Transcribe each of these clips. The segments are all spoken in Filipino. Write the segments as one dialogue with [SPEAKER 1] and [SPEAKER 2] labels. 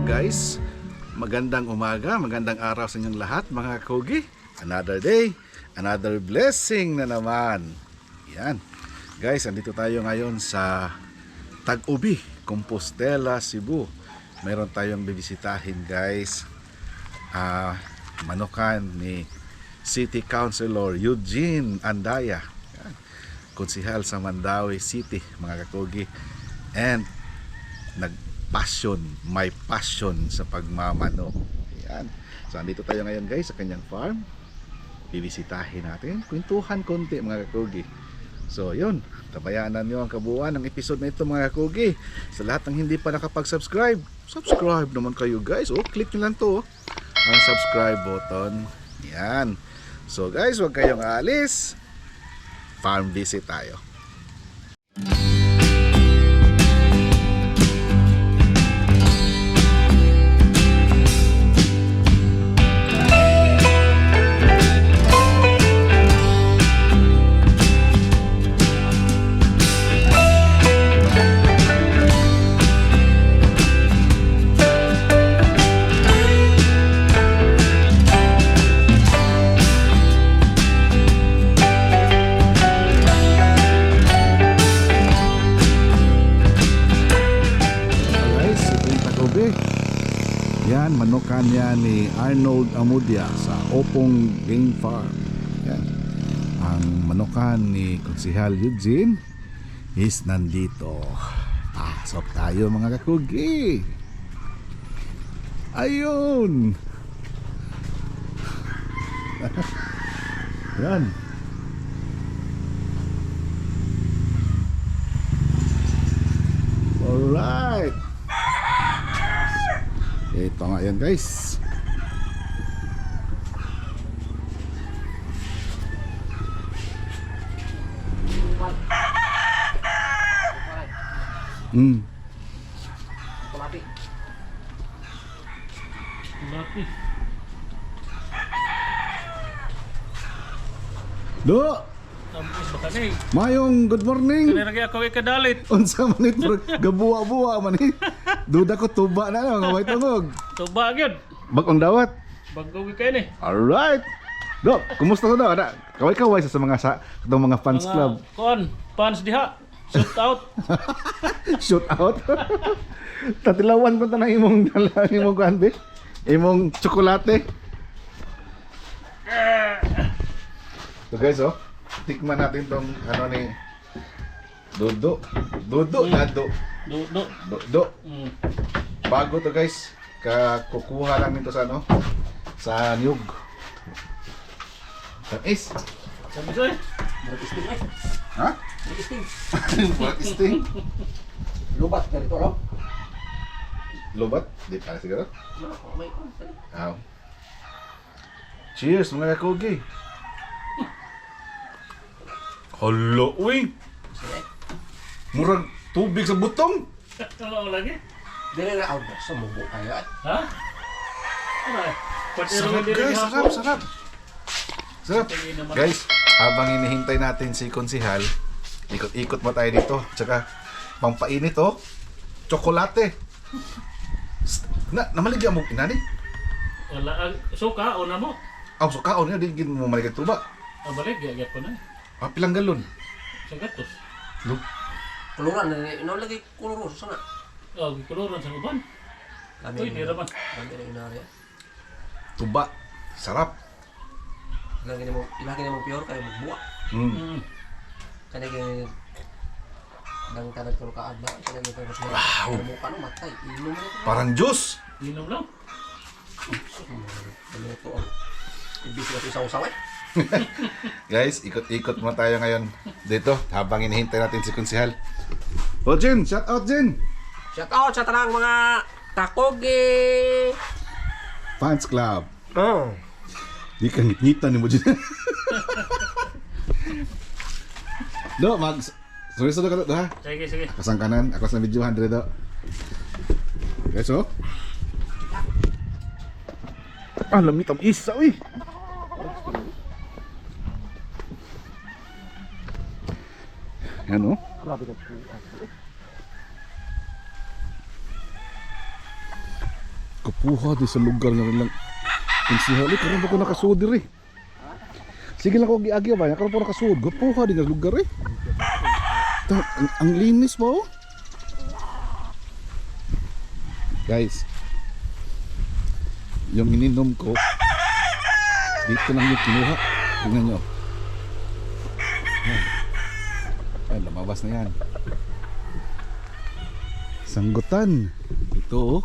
[SPEAKER 1] Guys, magandang umaga, magandang araw sa inyong lahat mga kakugi. Another day, another blessing na naman. Yan. Guys, andito tayo ngayon sa Tag-Ubi, Compostela, Cebu. Mayroon tayong bibisitahin guys. Manukan ni City Councilor Eugene Andaya. Yan. Konsihal sa Mandaue City mga kakugi. And may passion sa pagmamano. Ayan. So andito tayo ngayon guys sa kanyang farm. Bibisitahin natin, kwentuhan konti mga kakugi. So yun, tabayanan nyo ang kabuuan ng episode na ito mga kakugi. Sa lahat ng hindi pa nakapag-subscribe, subscribe naman kayo guys. Click nyo lang to ang subscribe button. Yan. So guys, huwag kayong aalis. Farm visit tayo. Yan, manukan yan ni Arnold Amudia sa Opong Game Farm. Yan. Ang manukan ni Konsihal Eugene is nandito. Pasok tayo mga kakugi. Ayun. Yan. Alright. Ito nga yan guys.
[SPEAKER 2] Kulati.
[SPEAKER 1] Do. Mayong good morning.
[SPEAKER 3] Kani lagi ako ikadalit.
[SPEAKER 1] Unsa man ito gabuwa-buwa man eh. Duda ko tuba na lang ngaway tungog.
[SPEAKER 3] Tuba gyud.
[SPEAKER 1] Bagong dawat.
[SPEAKER 3] Bago kay ni.
[SPEAKER 1] Alright. Do, kumusta to do? Ada kaway-kaway sa itong mga fans club.
[SPEAKER 3] Kon, fans diha. Shoot out.
[SPEAKER 1] Shoot out. Tatilawan ko ta na imong kanbe. Imong tsokolate. So guys, tikman natin tong ano ni Dodo. Nado.
[SPEAKER 3] Do.
[SPEAKER 1] Bago to guys. Kukuha lang nito sa ano? Sa niyog. Tamis.
[SPEAKER 3] Sabi soy.
[SPEAKER 2] Isting eh.
[SPEAKER 1] Ha?
[SPEAKER 2] Isting.
[SPEAKER 1] What is thing?
[SPEAKER 2] Lubat ka dito, no?
[SPEAKER 1] Lobat? Di pa siguro?
[SPEAKER 2] May
[SPEAKER 1] Cheers mga kakugi. Hala, uy! Murag tubig sa butong.
[SPEAKER 3] Ano lagi?
[SPEAKER 2] Dili na order sa mubo kaya.
[SPEAKER 3] Ha? Ano?
[SPEAKER 1] Sarap guys, sarap. Guys, habang hinihintay natin si Konsihal, ikot-ikot mo tayo dito. Tsaka, pampainit tsokolate. Namaligyan mo, inani?
[SPEAKER 3] Wala suka o na mo.
[SPEAKER 1] Ang sukaon niya, di mo maligyan tuba.
[SPEAKER 3] Balik gyud ko na.
[SPEAKER 1] Pilang galon?
[SPEAKER 3] Sa gatos.
[SPEAKER 1] Look.
[SPEAKER 2] Kuluran na lagi kuluro sa sana.
[SPEAKER 3] Kuluran sa uban. Uy, di raman.
[SPEAKER 2] Lagi na inari.
[SPEAKER 1] Tuba. Sarap.
[SPEAKER 2] Ilagi na mo pure kay magbuwa. Kanang nang tanag ko ka adba, kanang pero sa mo kanu matay. Inom mo.
[SPEAKER 1] Parang juice.
[SPEAKER 3] Inom lang.
[SPEAKER 2] Ano to? Ibig ko sa usaw eh.
[SPEAKER 1] Guys, ikot-ikot mo tayo ngayon dito habang hinihintay natin si Konsihal. Jin, shout out Jin.
[SPEAKER 2] Shout out sa tanang mga takogi.
[SPEAKER 1] Fans Club.
[SPEAKER 2] Oh.
[SPEAKER 1] Di ka ngit-ngitan ni mo Jin. Do, sunod ka do ha.
[SPEAKER 3] Sige, sige.
[SPEAKER 1] Kasang kanan, ako sa videohan dire do. Guys, oh. Ah, lamit ang isa, uy. Yan, oh. Kapuha di sa lugar nga rin lang. Pinsihali, karoon ba ko nakasuod diri? Sige lang ko giagya ba? Karoon po nakasuod. Kapuha di nga lugar eh. Ang linis pa, oh. Guys, yung ininom ko dito lang yung kinuha. Tingnan nyo. Ayan, lumabas na yan. Sanggutan. Ito, oh.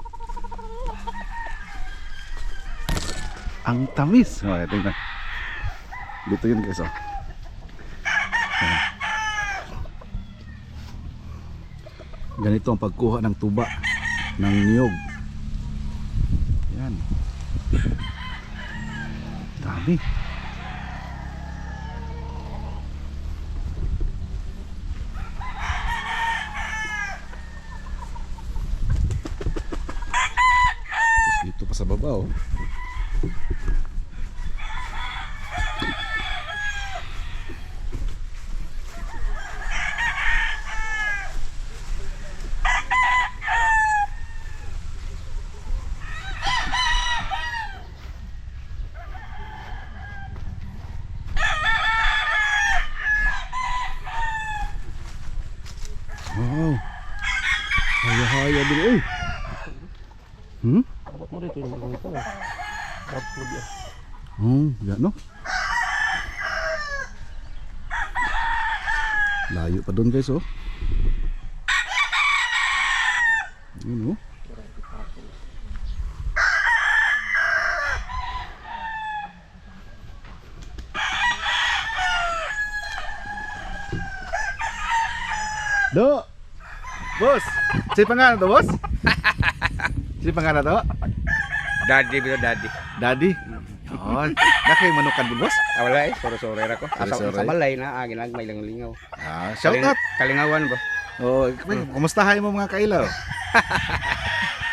[SPEAKER 1] Ang tamis. Oh, tingnan. Dito yun, guys, oh. Ayan. Ganito ang pagkuha ng tuba ng niyog. Yan. Dami. Tapos dito pa sa baba, oh. Wow. Haya-haya din, oy. Hmm?
[SPEAKER 2] Abot mo dito yung mga ito. Abot mo dito.
[SPEAKER 1] Yan, no? Layo pa doon, guys, oh. Yun, oh. Do! Boss! Si pangalan to, boss? Si pangalan to?
[SPEAKER 4] Daddy bito daddy.
[SPEAKER 1] Daddy? Oh, nakay manukan din, boss?
[SPEAKER 4] Wala eh, sore-sore ra ko. Asa
[SPEAKER 1] Sore-sore.
[SPEAKER 4] sa balay na ginag may lingaw.
[SPEAKER 1] Ah, shout out!
[SPEAKER 4] Kalingawan ba?
[SPEAKER 1] Oh, kumustahay mo mga kailaw?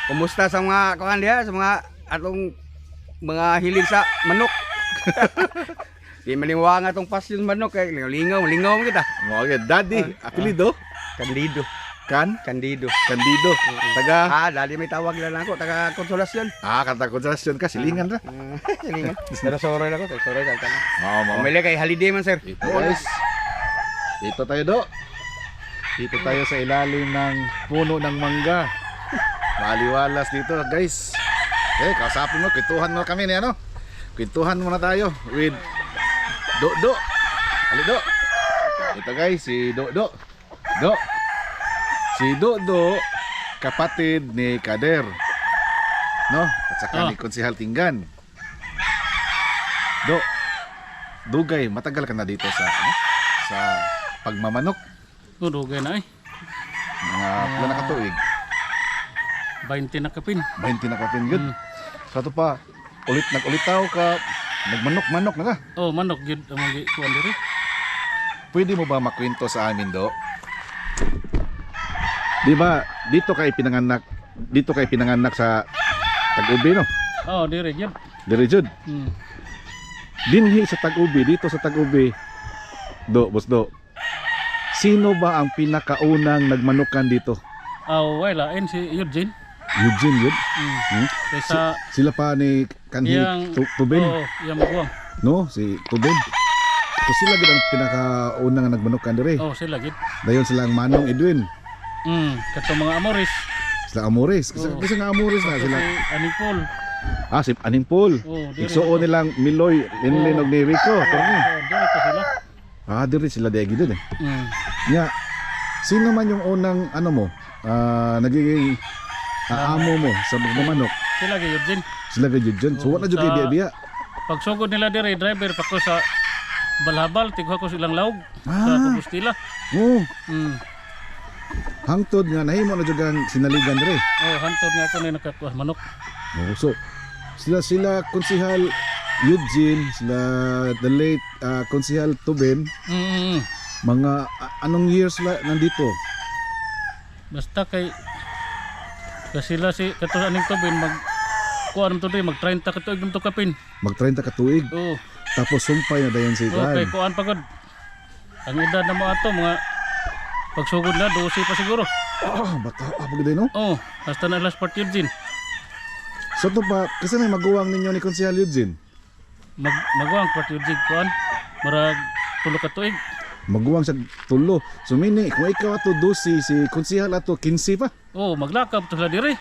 [SPEAKER 4] Kumusta sa mga kuan diha sa mga atong mga hilig sa manok? Di maliwa nga tong pasyon manok kay lingaw kita.
[SPEAKER 1] Mga daddy, apelido?
[SPEAKER 4] Candido. Candido.
[SPEAKER 1] Candido. Taga?
[SPEAKER 4] Daddy may tawag nila ako taga konsolasyon.
[SPEAKER 1] Kata konsentrasyon ka, silingan ra.
[SPEAKER 4] Silingan. Pero sore ra ko, sore ra ka.
[SPEAKER 1] Oo.
[SPEAKER 4] Umili kay holiday man sir.
[SPEAKER 1] Ito, guys. Dito tayo, do. Dito tayo sa ilalim ng puno ng mangga. Maliwalas dito, guys. Kausapin mo, kwentuhan mo kami ni ano. Kwentuhan muna tayo with Do. Ali, Do. Ito, guys, si Do. Si Do, kapatid ni Kader. No? At saka ni Konsehal Tinggan. Do, dugay, matagal ka na dito sa sa pagmamanok.
[SPEAKER 3] Dugay na eh.
[SPEAKER 1] Mga pila na katuig.
[SPEAKER 3] 20 na kapin.
[SPEAKER 1] 20 na kapin yun. Sa ito pa, nag-ulitaw ka, nagmanok-manok na ka.
[SPEAKER 3] Oh, manok gid among kuan diri.
[SPEAKER 1] Pwede mo ba makwento sa amin, Do? Di ba, dito kay pinanganak sa Tag-Ubi, no?
[SPEAKER 3] Oh, diri gyud.
[SPEAKER 1] Diri jud. Dinhi sa Tag-Ubi, dito sa Tag-Ubi. Do, boss Do. Sino ba ang pinakaunang nagmanukan dito?
[SPEAKER 3] Wala si Eugene.
[SPEAKER 1] Eugene yun?
[SPEAKER 3] Kaysa
[SPEAKER 1] Sila pa ni Kanhi Tuben,
[SPEAKER 3] Oo, yang maguwang.
[SPEAKER 1] no? Si Tuben. So sila gid ang pinakaunang nga nagmanukan diri.
[SPEAKER 3] Oh, sila gid.
[SPEAKER 1] Dayon sila ang Manong Edwin.
[SPEAKER 3] Kato mga Amoris.
[SPEAKER 1] Sila Amores.
[SPEAKER 3] Oo.
[SPEAKER 1] Kasi nga Amores na sila.
[SPEAKER 3] Si Anipol.
[SPEAKER 1] Si Aning Paul.
[SPEAKER 3] Oh, diri.
[SPEAKER 1] Igsuon nilang Miloy, Linlin og ni Rico. Torni.
[SPEAKER 3] Diri pa sila.
[SPEAKER 1] Diri sila degi dun eh. Nya, sino man yung unang ano mo? Nagiging amo mo sa magmamanok.
[SPEAKER 3] Sila gid Eugene.
[SPEAKER 1] Sila gid dyan. So wala jud kay biya-biya.
[SPEAKER 3] Pagsugod nila diri driver pa ko sa Balhabal, tigwa ko silang laog sa Compostela.
[SPEAKER 1] Oh,
[SPEAKER 3] Mm.
[SPEAKER 1] hangtod nga nahimo na jud ang sinaligan diri.
[SPEAKER 3] Oh, hantod nga ako na nakakuha manok.
[SPEAKER 1] Oh, so sila Konsehal Eugene, sila the late Konsehal Tuben, Mga anong years nandito?
[SPEAKER 3] Basta kay sila si kato aning tubin mag kuan to mag 30 ka tuig to kapin.
[SPEAKER 1] Mag 30 ka tuig.
[SPEAKER 3] Oo.
[SPEAKER 1] Tapos sumpay na dayon si
[SPEAKER 3] Okay,
[SPEAKER 1] Juan.
[SPEAKER 3] kuan pagod. Ang edad na mo ato mga pagsugod na 12 pa siguro.
[SPEAKER 1] Bata pagod no?
[SPEAKER 3] Oh, hasta na last part yun din.
[SPEAKER 1] So to pa kasi may maguwang ninyo ni Konsehal Eugene.
[SPEAKER 3] Magwang part yun din kuan. Marag tulo ka tuig.
[SPEAKER 1] Maguwang sa tulo. So mini kung ikaw ato 12 si Konsehal ato 15 pa.
[SPEAKER 3] Oh, maglakab to sila diri.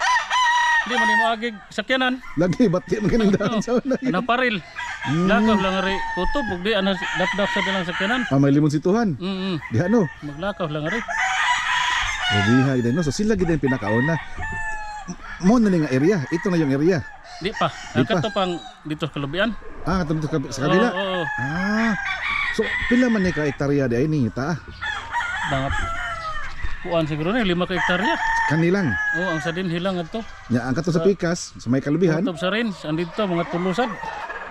[SPEAKER 3] Hindi man mo agig sakyanan.
[SPEAKER 1] Lagi bati man kanang daan sa una.
[SPEAKER 3] Ana paril. Lakab lang ari kutob ug di ana dap-dap sa dalang sakyanan.
[SPEAKER 1] May limon situhan. Diha no.
[SPEAKER 3] Maglakaw lang ari.
[SPEAKER 1] Diha din no. So sila gid ang pinakauna. Mo na ni nga area. Ito na yung area.
[SPEAKER 3] Di pa.
[SPEAKER 1] Di
[SPEAKER 3] Ang
[SPEAKER 1] pa.
[SPEAKER 3] kato pang dito sa kalubian.
[SPEAKER 1] Katong sa kabila.
[SPEAKER 3] Oo.
[SPEAKER 1] So pila man ni ka hektarya di ay ni ta?
[SPEAKER 3] Mga kuan siguro ni 5 ka hektarya.
[SPEAKER 1] Kanilang.
[SPEAKER 3] Oh, ang sadin hilang adto.
[SPEAKER 1] Nya ang kato sa pikas sa may kalubihan.
[SPEAKER 3] Kutob sa rin, andito mga tulusan.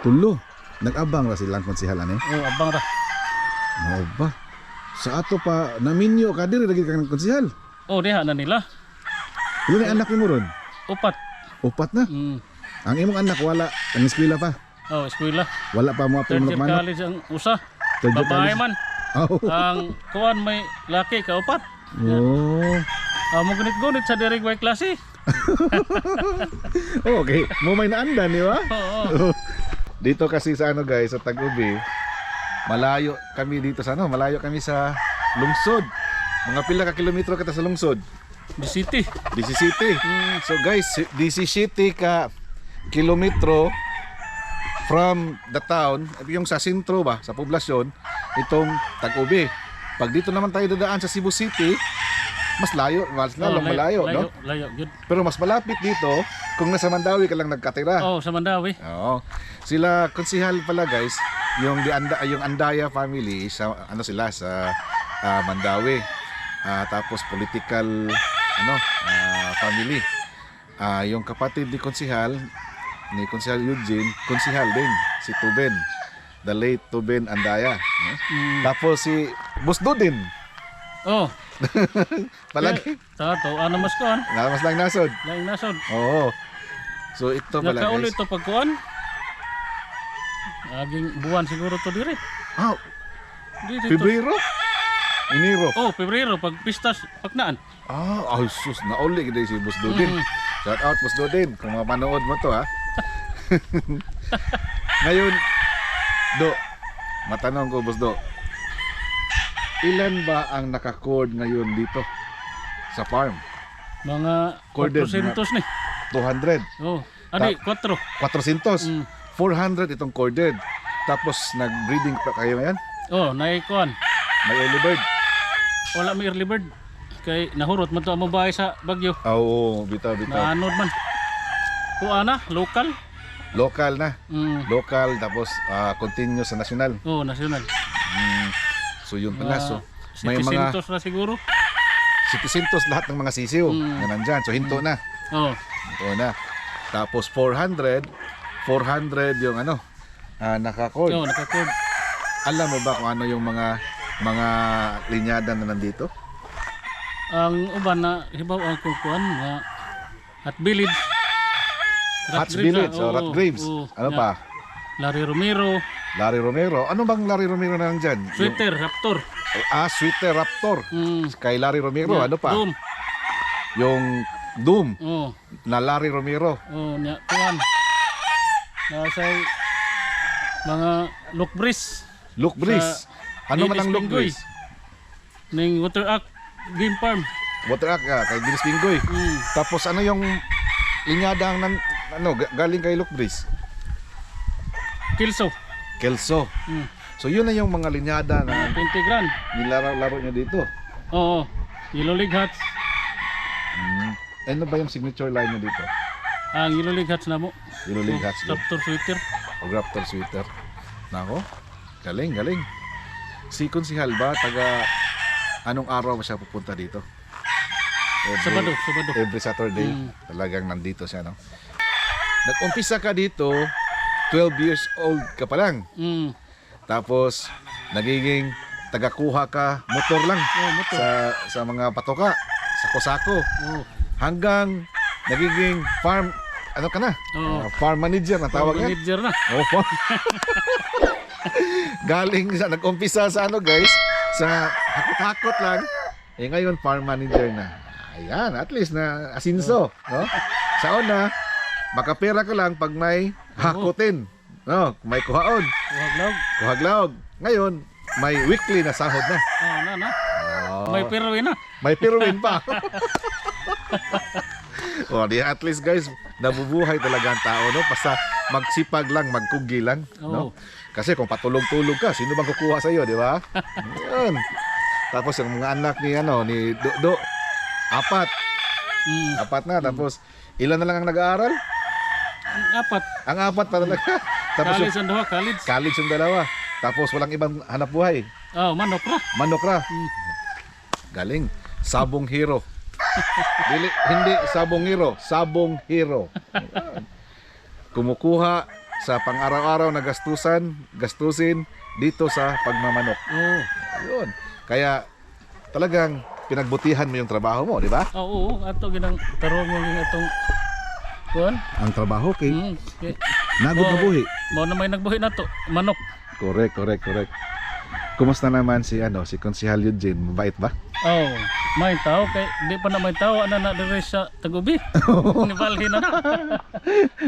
[SPEAKER 1] Tulo. Nag-abang ra silang Konsehal ani.
[SPEAKER 3] Oh, abang ra.
[SPEAKER 1] Mao ba? Sa ato pa naminyo ka diri lagi kang Konsehal.
[SPEAKER 3] Oh, diha na nila.
[SPEAKER 1] Ilan ni anak mo ron?
[SPEAKER 3] 4.
[SPEAKER 1] 4 na. Ang imong anak wala ang eskwela pa.
[SPEAKER 3] Oh, eskwela.
[SPEAKER 1] Wala pa mo apil
[SPEAKER 3] Third year
[SPEAKER 1] manok.
[SPEAKER 3] college ang usa.
[SPEAKER 1] Third year
[SPEAKER 3] Babae
[SPEAKER 1] college.
[SPEAKER 3] man.
[SPEAKER 1] Oh.
[SPEAKER 3] Ang kuan may laki ka 4.
[SPEAKER 1] Oh.
[SPEAKER 3] Mo gunit-gunit sa diri way klase.
[SPEAKER 1] Okay, mo may naandan di ba?
[SPEAKER 3] Oo.
[SPEAKER 1] Dito kasi sa ano guys, sa Tagubi, malayo kami dito sa ano, malayo kami sa lungsod. Mga pila ka kilometro kita sa lungsod.
[SPEAKER 3] Di city.
[SPEAKER 1] DC City. So guys, DC City ka kilometro from the town, yung sa sentro ba, sa poblasyon, itong Tagubi. Pag dito naman tayo dadaan sa Cebu City, mas layo, mas lalong malayo, no?
[SPEAKER 3] Layo, good.
[SPEAKER 1] Pero mas malapit dito kung nasa Mandawi ka lang nagkatira.
[SPEAKER 3] Oh, sa Mandawi.
[SPEAKER 1] Oo. Sila Konsehal pala guys, yung yung Andaya family sa ano sila sa Mandawi. Tapos political family. Yung kapatid ni Konsehal Eugene, Konsehal din si Tuben. The late Tuben Andaya. Tapos si Busdo din.
[SPEAKER 3] Oh.
[SPEAKER 1] Palagi.
[SPEAKER 3] Tato, ano mas kuan?
[SPEAKER 1] Mas lang nasod.
[SPEAKER 3] Laing nasod.
[SPEAKER 1] Oo. So ito pala
[SPEAKER 3] Nakaulo
[SPEAKER 1] guys.
[SPEAKER 3] ito pagkuan. Aging buwan siguro to diri. Dito.
[SPEAKER 1] Pebrero? Enero.
[SPEAKER 3] Oh, Pebrero pag pistas paknaan.
[SPEAKER 1] Ay sus, nauli gid si Boss Dudin. Shout out Boss Dudin kung mapanood mo to ha. Ngayon, Do, matanong ko Boss Do. Ilan ba ang naka-cord ngayon dito sa farm?
[SPEAKER 3] Mga
[SPEAKER 1] Corded,
[SPEAKER 3] 400 ni.
[SPEAKER 1] 200.
[SPEAKER 3] Oh, adi 4.
[SPEAKER 1] 400. 400 itong corded. Tapos nag-breeding pa kayo ngayon?
[SPEAKER 3] Oh, naikuan.
[SPEAKER 1] May early bird.
[SPEAKER 3] Wala may early bird. Kay nahurot man to ang babae sa Bagyo.
[SPEAKER 1] Oo, bitaw.
[SPEAKER 3] Naanod man. Kuana, local.
[SPEAKER 1] Local na. Local tapos continue sa national.
[SPEAKER 3] Oh, national.
[SPEAKER 1] So yun pala. So may
[SPEAKER 3] May
[SPEAKER 1] mga
[SPEAKER 3] na siguro.
[SPEAKER 1] 700 lahat ng mga sisiw na nandyan. So hinto na.
[SPEAKER 3] Oh.
[SPEAKER 1] Hinto na. Tapos 400 yung naka-cord.
[SPEAKER 3] Oh, naka-cord.
[SPEAKER 1] Alam mo ba kung ano yung mga linyada na nandito?
[SPEAKER 3] Ang uban na hibaw ang kukuan nga Hot Village.
[SPEAKER 1] Hats Village o Rat Graves. Ano pa?
[SPEAKER 3] Larry Romero.
[SPEAKER 1] Larry Romero. Ano bang Larry Romero na nandyan?
[SPEAKER 3] Sweater, Raptor.
[SPEAKER 1] Sweater Raptor. Kay Larry Romero. Ano pa?
[SPEAKER 3] Doom.
[SPEAKER 1] Yung Doom
[SPEAKER 3] Oh.
[SPEAKER 1] na Larry Romero.
[SPEAKER 3] Oh, nya kuan. Nasay mga Look Breeze.
[SPEAKER 1] Luke Breeze. Ano man ang Luke
[SPEAKER 3] Pinggoy.
[SPEAKER 1] Breeze?
[SPEAKER 3] Ning Water Act Game Farm.
[SPEAKER 1] Water Act kay Gilis Pinggoy. Tapos ano yung linyada ng galing kay Luke Breeze?
[SPEAKER 3] Kilso.
[SPEAKER 1] Kelso. So yun na yung mga linyada na
[SPEAKER 3] 20 grand.
[SPEAKER 1] nilaro nyo dito.
[SPEAKER 3] Oo. Yellow League Hats.
[SPEAKER 1] Ano ba yung signature line nyo dito?
[SPEAKER 3] Ang Yellow League Hats na mo.
[SPEAKER 1] Yellow League Hats din.
[SPEAKER 3] Raptor Sweater.
[SPEAKER 1] O Raptor Sweater. Nako. Galing. Si Konsehal ba taga anong araw ba siya pupunta dito?
[SPEAKER 3] Sabado.
[SPEAKER 1] Every Saturday. Talagang nandito siya, no? Nag-umpisa ka dito 12 years old ka pa lang. Tapos nagiging tagakuha ka motor lang
[SPEAKER 3] Oh, motor.
[SPEAKER 1] sa mga patoka, sako-sako,
[SPEAKER 3] Oh.
[SPEAKER 1] hanggang nagiging farm, ano ka na?
[SPEAKER 3] Oo.
[SPEAKER 1] Farm manager na tawag yan.
[SPEAKER 3] Manager na.
[SPEAKER 1] Oh, farm. Galing sa, nag-umpisa sa ano guys, sa hakot-hakot lang. Eh ngayon, farm manager na. Ayan, at least na asinso. No? Sa una, makapera ka lang pag may hakutin. No? May kuhaon,
[SPEAKER 3] Huwag
[SPEAKER 1] kuhaglaog. Ngayon, may weekly na sahod na.
[SPEAKER 3] Oh, na.
[SPEAKER 1] Oh.
[SPEAKER 3] May pirwi na.
[SPEAKER 1] May piruin pa. O, di at least guys, nabubuhay talaga ang tao, no? Basta magsipag lang, magkugi lang, no?
[SPEAKER 3] Oo.
[SPEAKER 1] Kasi kung patulog-tulog ka, sino bang kukuha sa iyo, di ba? Yun. Tapos yung mga anak ni ni Do, apat na. Tapos ilan na lang ang nag-aaral?
[SPEAKER 3] Apat.
[SPEAKER 1] Ang apat pa talaga. Tapos
[SPEAKER 3] College ang duha, college.
[SPEAKER 1] college yung dalawa. Tapos walang ibang hanap buhay.
[SPEAKER 3] Oh, manok na.
[SPEAKER 1] Manok ra. Galing. Sabong hero. Hindi sabong hero, sabong hero. Ayan. Kumukuha sa pang-araw-araw na gastusin dito sa pagmamanok.
[SPEAKER 3] Oh.
[SPEAKER 1] Ayun. Kaya talagang pinagbutihan mo yung trabaho mo, di ba?
[SPEAKER 3] Oo, ato ginang tarong mo yung atong kuan.
[SPEAKER 1] Ang trabaho kay
[SPEAKER 3] Okay.
[SPEAKER 1] nagod na buhi.
[SPEAKER 3] Mo na may nagbuhi na to, manok.
[SPEAKER 1] Correct. Kumusta naman si si Konsehal Eugene? Mabait ba?
[SPEAKER 3] Oh, may tao kay di pa na may tao ana na dire sa Tagubi. Ni Balhin na.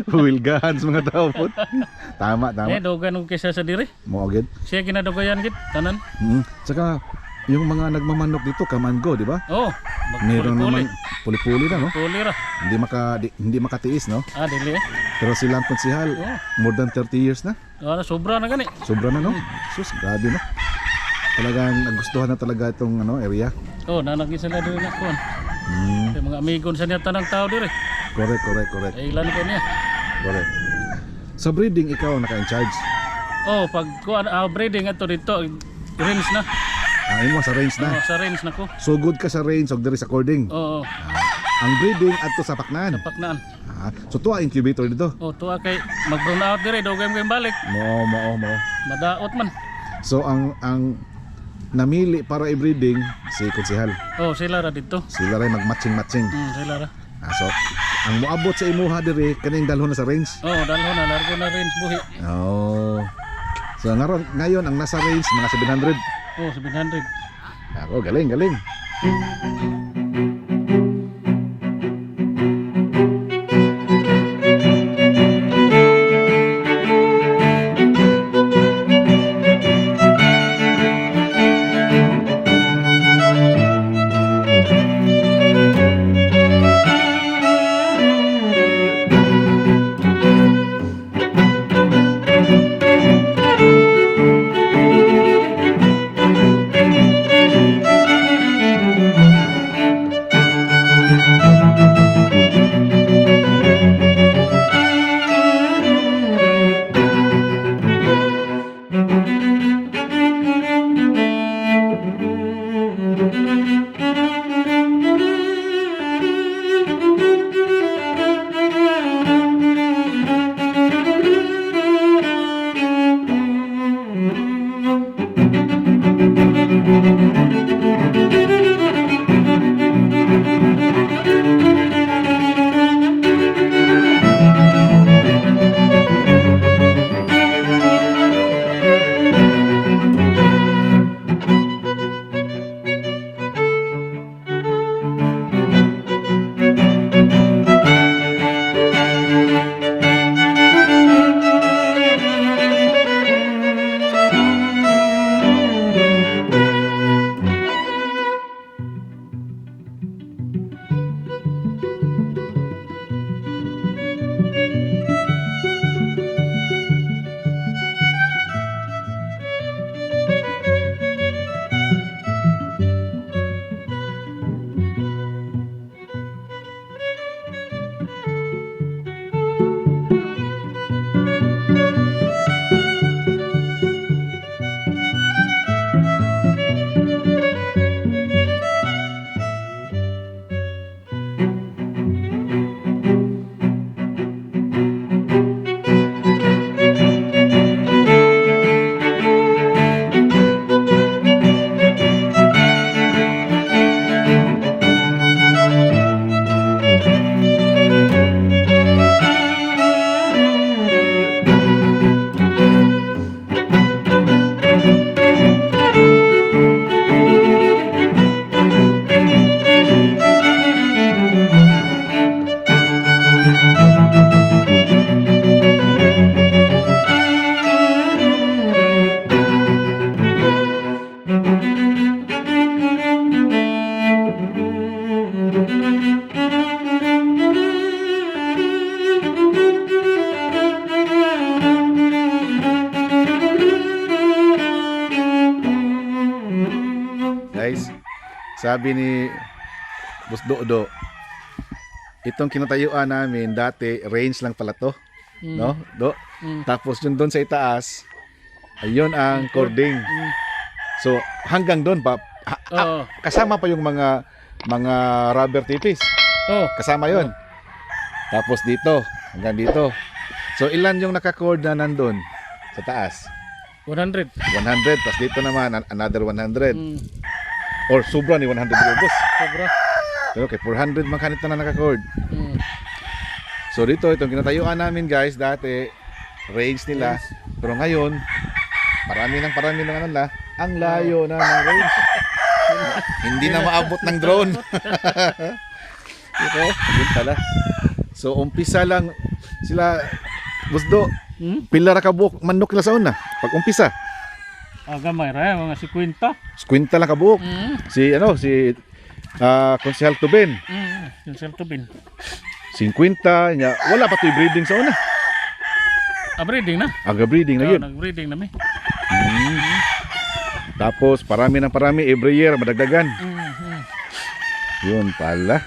[SPEAKER 1] Huwilgahan sa mga tao po. Tama.
[SPEAKER 3] Dogan og kaysa sa dire.
[SPEAKER 1] Mo agad.
[SPEAKER 3] Siya ginadugayan gid tanan.
[SPEAKER 1] Saka yung mga nagmamanok dito, kamango, di ba?
[SPEAKER 3] Oh,
[SPEAKER 1] Meron naman puli-puli na, no?
[SPEAKER 3] Puli ra.
[SPEAKER 1] Hindi makatiis, no?
[SPEAKER 3] Ah, dili.
[SPEAKER 1] Pero silang konsehal,
[SPEAKER 3] Oh.
[SPEAKER 1] more than 30 years na.
[SPEAKER 3] Ah, sobra na gani.
[SPEAKER 1] Sobra na, no? Sus, grabe, no? Talagang nagustuhan na talaga itong area.
[SPEAKER 3] Oh, nanagi sila dire na kuan. Kay mga amigon sa niya tanang tao dire.
[SPEAKER 1] Correct.
[SPEAKER 3] Ay ilan ko niya.
[SPEAKER 1] Correct. Sa breeding, ikaw naka-in-charge.
[SPEAKER 3] Oh, pag kuan breeding ato dito range na.
[SPEAKER 1] Mo sa range na.
[SPEAKER 3] Oh, sa range na ko.
[SPEAKER 1] So good ka sa range og diri sa cording.
[SPEAKER 3] Oo,
[SPEAKER 1] Ang breeding adto sa Paknan.
[SPEAKER 3] paknaan.
[SPEAKER 1] So tuwa incubator dito.
[SPEAKER 3] Oh, tuwa kay mag-brown out dire dogam kay balik.
[SPEAKER 1] Mo.
[SPEAKER 3] Madaot man.
[SPEAKER 1] So ang namili para i-breeding si Konsehal.
[SPEAKER 3] Oh, sila ra dito.
[SPEAKER 1] Sila rin mag-matching.
[SPEAKER 3] Sila ra.
[SPEAKER 1] So ang moabot sa imuha diri kaning dalhon na sa range.
[SPEAKER 3] Oh, dalho na largo na range buhi.
[SPEAKER 1] Oh. So ngayon ang nasa range mga 700.
[SPEAKER 3] Oh, 700.
[SPEAKER 1] Ako galing. guys, sabi ni Boss Dodo, itong kinatayuan namin dati range lang pala to, no? Tapos yung doon sa itaas, ayun ang cording. So hanggang doon pa kasama pa yung mga rubber tipis. Kasama yon. Tapos dito, hanggang dito. So ilan yung naka-cord na nandun sa taas?
[SPEAKER 3] 100.
[SPEAKER 1] 100, tapos dito naman another 100. Or sobra ni 100 ubos.
[SPEAKER 3] Sobra.
[SPEAKER 1] Pero okay, 400 man kanito na naka-cord. So dito, itong kinatayuan namin guys, dati range nila. Pero ngayon, parami ng ano na, ang layo na ng range. Hindi na maabot ng drone. Ito, yun pala. So umpisa lang sila, Busdo, pila ra ka buok manok nila sa una. Pag umpisa,
[SPEAKER 3] Gamay ra mga 50.
[SPEAKER 1] kwinta lang ka buok. Si Konsehal Tuben,
[SPEAKER 3] Yung seltubin.
[SPEAKER 1] 50 nya, wala pa to'y breeding sa una.
[SPEAKER 3] Breeding na.
[SPEAKER 1] Aga breeding na yun.
[SPEAKER 3] Nag-breeding na mi.
[SPEAKER 1] Tapos parami ng parami every year madagdagan. Yun pala.